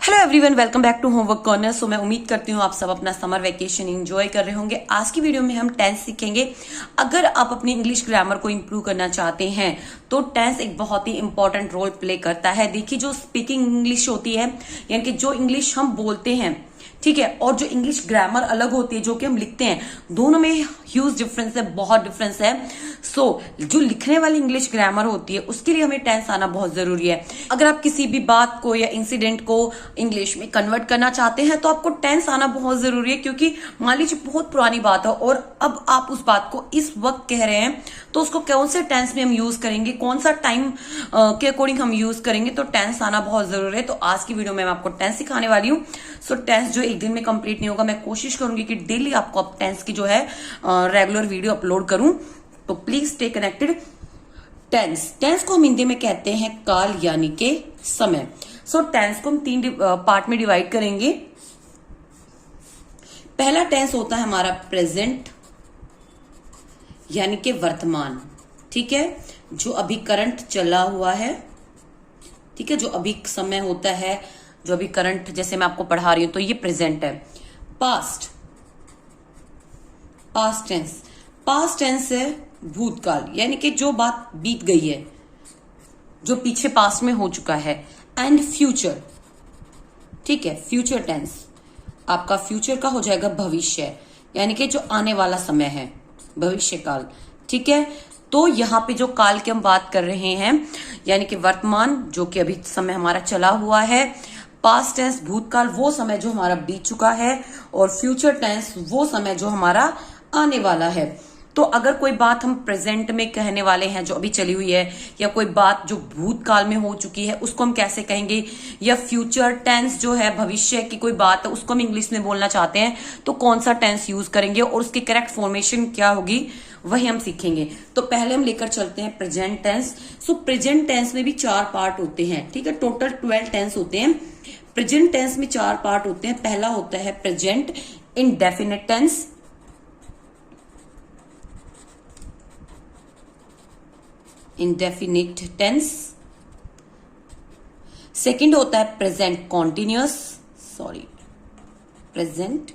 Hello everyone, welcome back to homework corner. So मैं उम्मीद करती हूँ आप सब अपना समर वेकेशन एंजॉय कर रहे होंगे। आज की वीडियो में हम टेंस सीखेंगे। अगर आप अपनी इंग्लिश ग्रामर को इम्प्रूव करना चाहते हैं तो टेंस एक बहुत ही इंपॉर्टेंट रोल प्ले करता है। देखिए, जो स्पीकिंग इंग्लिश होती है, यानी कि जो इंग्लिश हम बोलते हैं, ठीक है, और जो इंग्लिश ग्रामर अलग होती है जो कि हम लिखते हैं, दोनों में ह्यूज डिफरेंस है, बहुत डिफरेंस है। सो जो लिखने वाली इंग्लिश ग्रामर होती है उसके लिए हमें टेंस आना बहुत जरूरी है। अगर आप किसी भी बात को या इंसिडेंट को इंग्लिश में कन्वर्ट करना चाहते हैं तो आपको टेंस आना बहुत जरूरी है, क्योंकि मान लीजिए बहुत पुरानी बात है और अब आप उस बात को इस वक्त कह रहे हैं, तो उसको कौन से टेंस में हम यूज करेंगे, कौन सा टाइम के अकॉर्डिंग हम यूज करेंगे, तो टेंस आना बहुत जरूरी है। तो आज की वीडियो में मैं आपको टेंस सिखाने वाली हूँ। सो टेंस जो एक दिन में कंप्लीट नहीं होगा, मैं कोशिश करूंगी कि डेली आपको टेंस की जो है रेगुलर वीडियो अपलोड करूं, तो प्लीज स्टे कनेक्टेड। टेंस को हम हिंदी में कहते हैं काल, यानी के समय। सो टेंस को हम तीन पार्ट में डिवाइड करेंगे। पहला टेंस होता है हमारा प्रेजेंट, यानी कि वर्तमान, ठीक है, जो अभी करंट चला हुआ है, ठीक है, जो अभी समय होता है, जो अभी करंट, जैसे मैं आपको पढ़ा रही हूं तो ये प्रेजेंट है। पास्ट टेंस है भूतकाल, यानी कि जो बात बीत गई है, जो पीछे पास्ट में हो चुका है। एंड फ्यूचर, ठीक है, फ्यूचर टेंस आपका फ्यूचर का हो जाएगा भविष्य, यानी कि जो आने वाला समय है, भविष्य काल, ठीक है। तो यहाँ पे जो काल की हम बात कर रहे हैं, यानी कि वर्तमान जो कि अभी समय हमारा चला हुआ है, पास्ट टेंस भूतकाल वो समय जो हमारा बीत चुका है, और फ्यूचर टेंस वो समय जो हमारा आने वाला है। तो अगर कोई बात हम प्रेजेंट में कहने वाले हैं जो अभी चली हुई है, या कोई बात जो भूतकाल में हो चुकी है, उसको हम कैसे कहेंगे, या फ्यूचर टेंस जो है भविष्य की कोई बात है उसको हम इंग्लिश में बोलना चाहते हैं तो कौन सा टेंस यूज करेंगे और उसकी करेक्ट फॉर्मेशन क्या होगी, वही हम सीखेंगे। तो पहले हम लेकर चलते हैं present tense. So present tense में भी 4 पार्ट होते हैं, ठीक है, टोटल 12 टेंस होते हैं। प्रेजेंट टेंस में 4 पार्ट होते हैं। पहला होता है present indefinite tense, indefinite tense. Second होता है present continuous, present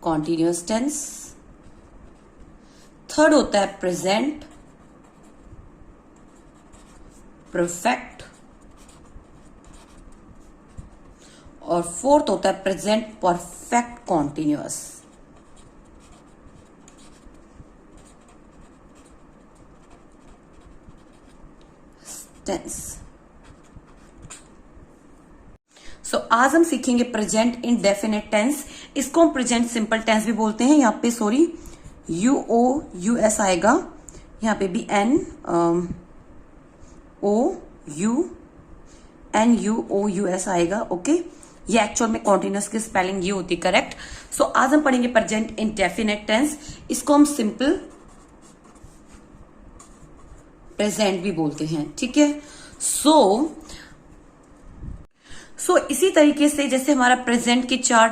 continuous tense. Third होता है प्रेजेंट परफेक्ट, और फोर्थ होता है present perfect continuous. Tense. So आज हम सीखेंगे प्रेजेंट इंडेफिनिट टेंस। इसको हम प्रेजेंट सिंपल टेंस भी बोलते हैं। यहाँ पे UOUS आएगा, यहाँ पे भी NOUNUOUS आएगा, ओके। ये एक्चुअल में कॉन्टिन्यूअस की स्पेलिंग ये होती है, करेक्ट। सो आज हम पढ़ेंगे प्रेजेंट इंडेफिनिट टेंस। इसको हम सिंपल प्रेजेंट भी बोलते हैं, ठीक है। सो इसी तरीके से जैसे हमारा प्रेजेंट के 4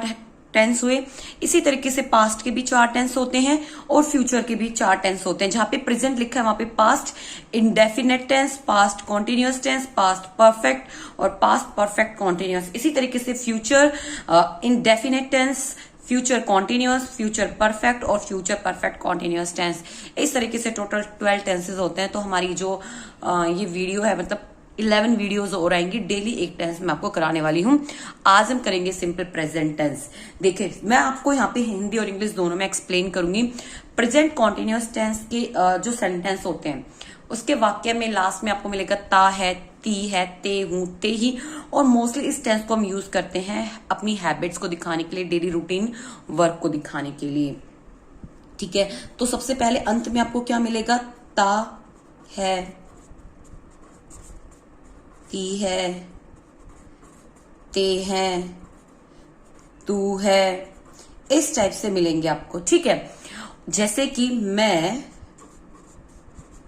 टेंस हुए, इसी तरीके से पास्ट के भी 4 टेंस होते हैं और फ्यूचर के भी 4 टेंस होते हैं। जहां पे प्रेजेंट लिखा है वहां पे past indefinite tense, past continuous tense, past perfect और पास्ट परफेक्ट कॉन्टिन्यूअस। इसी तरीके से future indefinite tense, future continuous, future perfect और फ्यूचर परफेक्ट कॉन्टिन्यूअस टेंस। इस तरीके से टोटल 12 टेंसेस होते हैं। तो हमारी जो ये वीडियो है, मतलब 11 वीडियोस और आएंगी, डेली एक टेंस मैं आपको कराने वाली हूं। आज हम करेंगे सिंपल प्रेजेंट टेंस। देखिए, मैं आपको यहाँ पे हिंदी और इंग्लिश दोनों में एक्सप्लेन करूंगी। प्रेजेंट कॉन्टिन्यूअस टेंस के जो सेंटेंस होते हैं उसके वाक्य में लास्ट में आपको मिलेगा ता है, ती है, ते हूं, ते ही। और मोस्टली इस टेंस को हम यूज करते हैं अपनी हैबिट्स को दिखाने के लिए, डेली रूटीन वर्क को दिखाने के लिए, ठीक है। तो सबसे पहले अंत में आपको क्या मिलेगा, ता है, ती है, ते है, तू है, इस टाइप से मिलेंगे आपको, ठीक है। जैसे कि मैं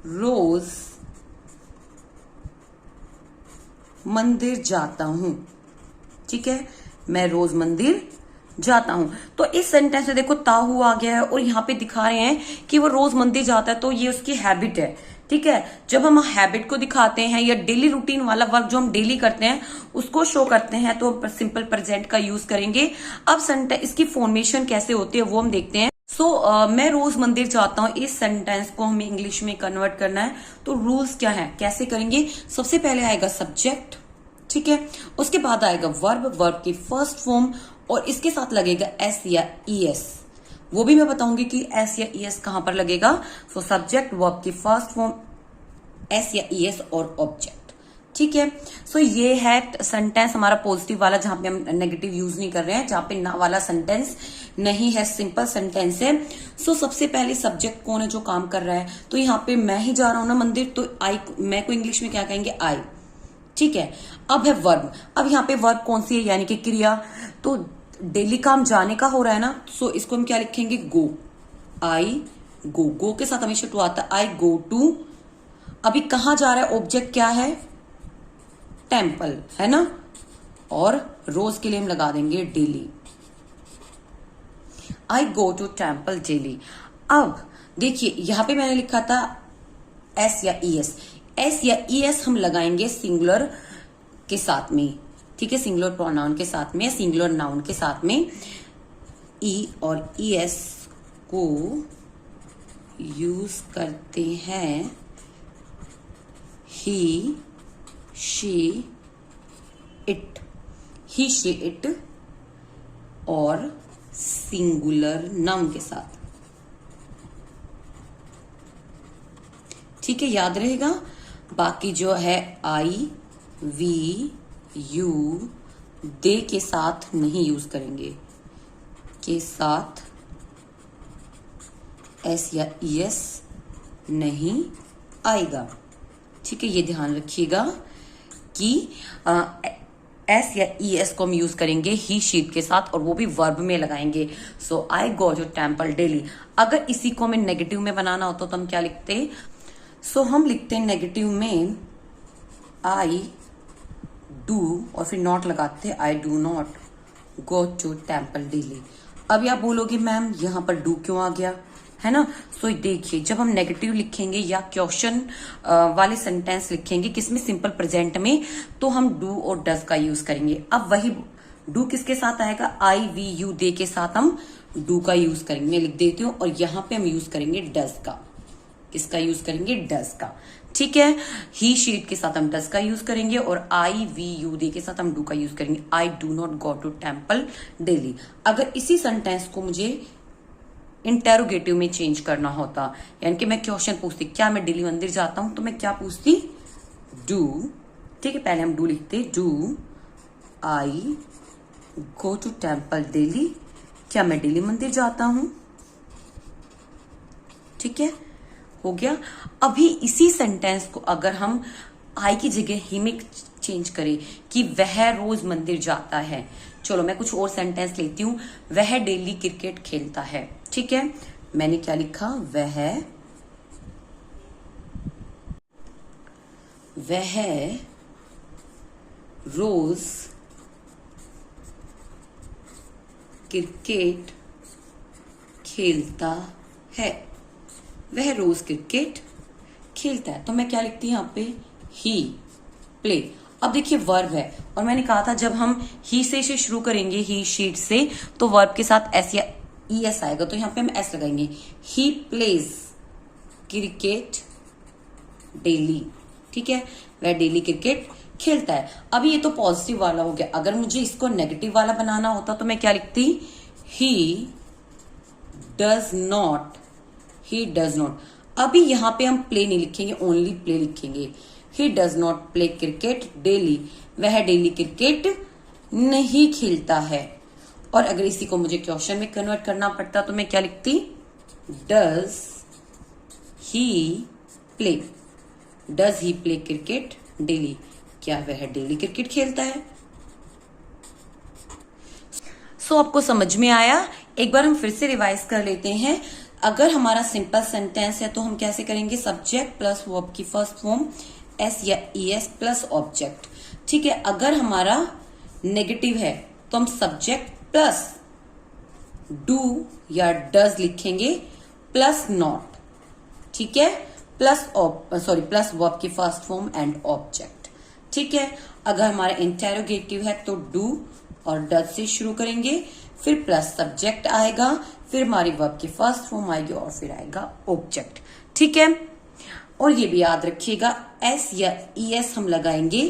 रोज मंदिर जाता हूं, ठीक है, मैं रोज मंदिर जाता हूं। तो इस सेंटेंस में देखो ताहू आ गया है और यहाँ पे दिखा रहे हैं कि वो रोज मंदिर जाता है, तो ये उसकी हैबिट है, ठीक है, जब हम हैबिट को दिखाते हैं या डेली रूटीन वाला वर्क जो हम डेली करते हैं उसको शो करते हैं तो सिंपल प्रेजेंट का यूज करेंगे। अब सेंटेंस इसकी फॉर्मेशन कैसे होती है वो हम देखते हैं। मैं रोज मंदिर जाता हूँ, इस सेंटेंस को हमें इंग्लिश में कन्वर्ट करना है। तो रूल्स क्या है, कैसे करेंगे? सबसे पहले आएगा सब्जेक्ट, ठीक है, उसके बाद आएगा वर्ब, वर्ब की फर्स्ट फॉर्म, और इसके साथ लगेगा एस या ईएस। वो भी मैं बताऊंगी कि एस या ईएस कहां पर लगेगा। सो सब्जेक्ट, वर्ब की फर्स्ट फॉर्म, एस या ईएस और ऑब्जेक्ट, ठीक है। सो ये है सेंटेंस हमारा पॉजिटिव वाला, जहां पे हम नेगेटिव यूज नहीं कर रहे हैं, जहां पे ना वाला सेंटेंस नहीं है, सिंपल सेंटेंस है। सो सबसे पहले सब्जेक्ट कौन है जो काम कर रहा है? तो यहाँ पे मैं ही जा रहा हूं ना मंदिर, तो आई, मैं को इंग्लिश में क्या कहेंगे? आई, ठीक है। अब है वर्ब। अब यहाँ पे वर्ब कौन सी है, यानी कि क्रिया। तो डेली काम जाने का हो रहा है ना, सो इसको हम क्या लिखेंगे? गो, आई गो। गो के साथ हमेशा टू आता है, आई गो टू। अभी कहां जा रहा है? ऑब्जेक्ट क्या है? टेम्पल, है ना। और रोज के लिए हम लगा देंगे daily, I go to temple daily. अब देखिए यहां पे मैंने लिखा था एस या ईएस। एस या ईएस हम लगाएंगे सिंगुलर के साथ में, ठीक है, सिंगुलर प्रोनाउन के साथ में, सिंगुलर नाउन के साथ में। ई और ईएस को यूज करते हैं he, she, it, he, she, it, और सिंगुलर नाउन के साथ, ठीक है, याद रहेगा। बाकी जो है आई, वी, यू, दे के साथ नहीं यूज करेंगे, के साथ एस या ईएस नहीं आएगा, ठीक है। ये ध्यान रखिएगा कि एस या ईएस को हम यूज करेंगे ही, शीट के साथ, और वो भी वर्ब में लगाएंगे। सो आई गो टू टेम्पल डेली। अगर इसी को हमें नेगेटिव में बनाना होता तो हम क्या लिखते? सो हम लिखते हैं नेगेटिव में आई डू, और फिर नॉट लगाते, I do not go to temple daily. अभी आप बोलोगे मैम यहां पर डू क्यों आ गया, है ना। सो देखिए जब हम नेगेटिव लिखेंगे या क्वेश्चन वाले सेंटेंस लिखेंगे किसमें? सिंपल प्रेजेंट में, तो हम डू और डज का यूज करेंगे। अब वही डू किसके साथ आएगा? आई, वी, यू, दे के साथ हम डू का यूज करेंगे। मैं लिख देती हूँ, और यहां पे हम यूज करेंगे डज का। किसका यूज करेंगे? डज का, ठीक है। ही, शीट के साथ हम डज का यूज करेंगे, और आई, वी, यू, दे के साथ हम डू का यूज करेंगे। I do not go to temple daily. अगर इसी सेंटेंस को मुझे इंटेरोगेटिव में चेंज करना होता, यानी कि मैं क्वेश्चन पूछती क्या मैं डेली मंदिर जाता हूं, तो मैं क्या पूछती? डू, ठीक है। पहले हम डू लिखते, do I go to temple daily, क्या मैं डेली मंदिर जाता हूं, ठीक है, हो गया। अभी इसी सेंटेंस को अगर हम आई की जगह ही में चेंज करें कि वह रोज मंदिर जाता है, चलो मैं कुछ और सेंटेंस लेती हूं, वह डेली क्रिकेट खेलता है, ठीक है। मैंने क्या लिखा? वह रोज क्रिकेट खेलता है, वह रोज क्रिकेट खेलता है। तो मैं क्या लिखती हूं यहाँ पे? ही प्ले। अब देखिए वर्ब है, और मैंने कहा था जब हम ही से शुरू करेंगे, ही, शीट से, तो वर्ब के साथ एस या ईएस आएगा, तो यहाँ पे हम एस लगाएंगे। ही प्लेज क्रिकेट डेली, ठीक है, वह डेली क्रिकेट खेलता है। अभी ये तो पॉजिटिव वाला हो गया। अगर मुझे इसको नेगेटिव वाला बनाना होता तो मैं क्या लिखती? He does not, he does not. अभी यहां पे हम प्ले नहीं लिखेंगे, ओनली प्ले लिखेंगे। He does not play cricket daily, वह डेली क्रिकेट नहीं खेलता है। और अगर इसी को मुझे क्वेश्चन में कन्वर्ट करना पड़ता तो मैं क्या लिखती? Does he play, does he play cricket daily, क्या वह डेली क्रिकेट खेलता है। सो आपको समझ में आया? एक बार हम फिर से रिवाइज कर लेते हैं। अगर हमारा सिंपल सेंटेंस है तो हम कैसे करेंगे? सब्जेक्ट प्लस वर्ब की फर्स्ट फॉर्म एस या ईएस प्लस ऑब्जेक्ट, ठीक है। अगर हमारा नेगेटिव है तो हम सब्जेक्ट प्लस डू या डज लिखेंगे प्लस नॉट, ठीक है, प्लस वर्ब की फर्स्ट फॉर्म एंड ऑब्जेक्ट। ठीक है, अगर हमारा इंटेरोगेटिव है तो डू और डज से शुरू करेंगे, फिर प्लस सब्जेक्ट आएगा, फिर हमारी वर्ब की फर्स्ट फॉर्म आएगी और फिर आएगा ऑब्जेक्ट। ठीक है, और ये भी याद रखिएगा एस या ईएस हम लगाएंगे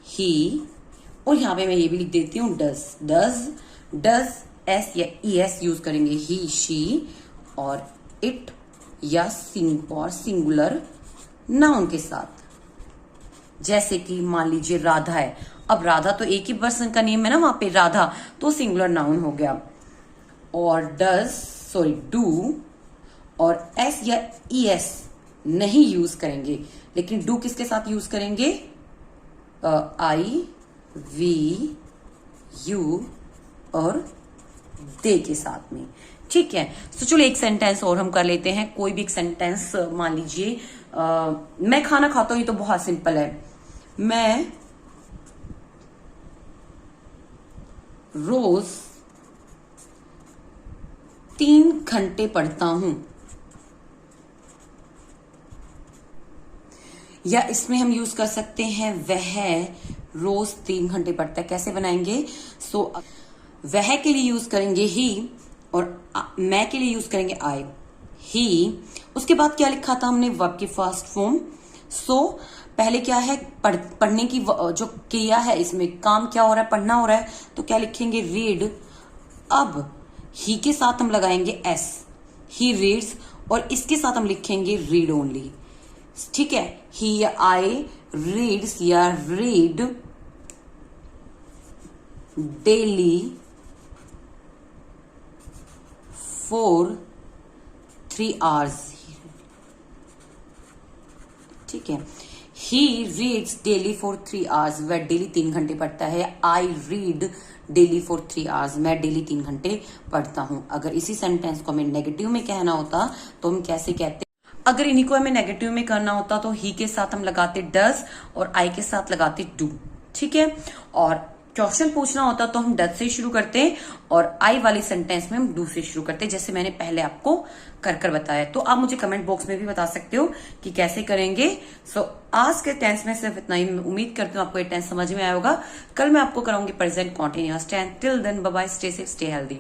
ही, और यहां पे मैं ये भी लिख देती हूँ डज एस या ईएस यूज करेंगे ही शी, और इट या सिंगुलर नाउन के साथ। जैसे कि मान लीजिए राधा है, अब राधा तो एक ही पर्सन का नेम है ना वहां पे राधा, तो सिंगुलर नाउन हो गया। और डू और एस या ईएस नहीं यूज करेंगे, लेकिन डू किसके साथ यूज करेंगे? आई वी यू और दे के साथ में। ठीक है, तो चलो एक सेंटेंस और हम कर लेते हैं। कोई भी एक सेंटेंस मान लीजिए मैं खाना खाता हूं, ये तो बहुत सिंपल है। मैं रोज 3 घंटे पढ़ता हूं, या इसमें हम यूज कर सकते हैं वह रोज 3 घंटे पढ़ता है। कैसे बनाएंगे? वह के लिए यूज करेंगे ही और मैं के लिए यूज करेंगे आई, ही। उसके बाद क्या लिखा था हमने? वर्ब की फर्स्ट फॉर्म। पहले क्या है? पढ़ने की जो क्रिया है, इसमें काम क्या हो रहा है? पढ़ना हो रहा है, तो क्या लिखेंगे? रीड। अब ही के साथ हम लगाएंगे एस, ही रीड्स, और इसके साथ हम लिखेंगे रीड ओनली। ठीक है, ही या आई रीड्स या रीड डेली फॉर 3 hours। ठीक है, he reads daily for 3 hours, वह डेली 3 घंटे पढ़ता है। I read daily for 3 hours, मैं डेली 3 घंटे पढ़ता हूं। अगर इसी सेंटेंस को हमें नेगेटिव में कहना होता तो हम कैसे कहते? अगर इन्हीं को हमें नेगेटिव में करना होता तो ही के साथ हम लगाते डज और आई के साथ लगाते डू। ठीक है, और क्वेश्चन पूछना होता तो हम डज से शुरू करते और आई वाली सेंटेंस में हम डू से शुरू करते, जैसे मैंने पहले आपको कर बताया। तो आप मुझे कमेंट बॉक्स में भी बता सकते हो कि कैसे करेंगे। आज के टेंस में सिर्फ इतना ही। उम्मीद करती हूँ आपको ये टेंस समझ में आया होगा। कल मैं आपको कराऊंगी present continuous tense. Till then bye bye, stay safe, stay healthy.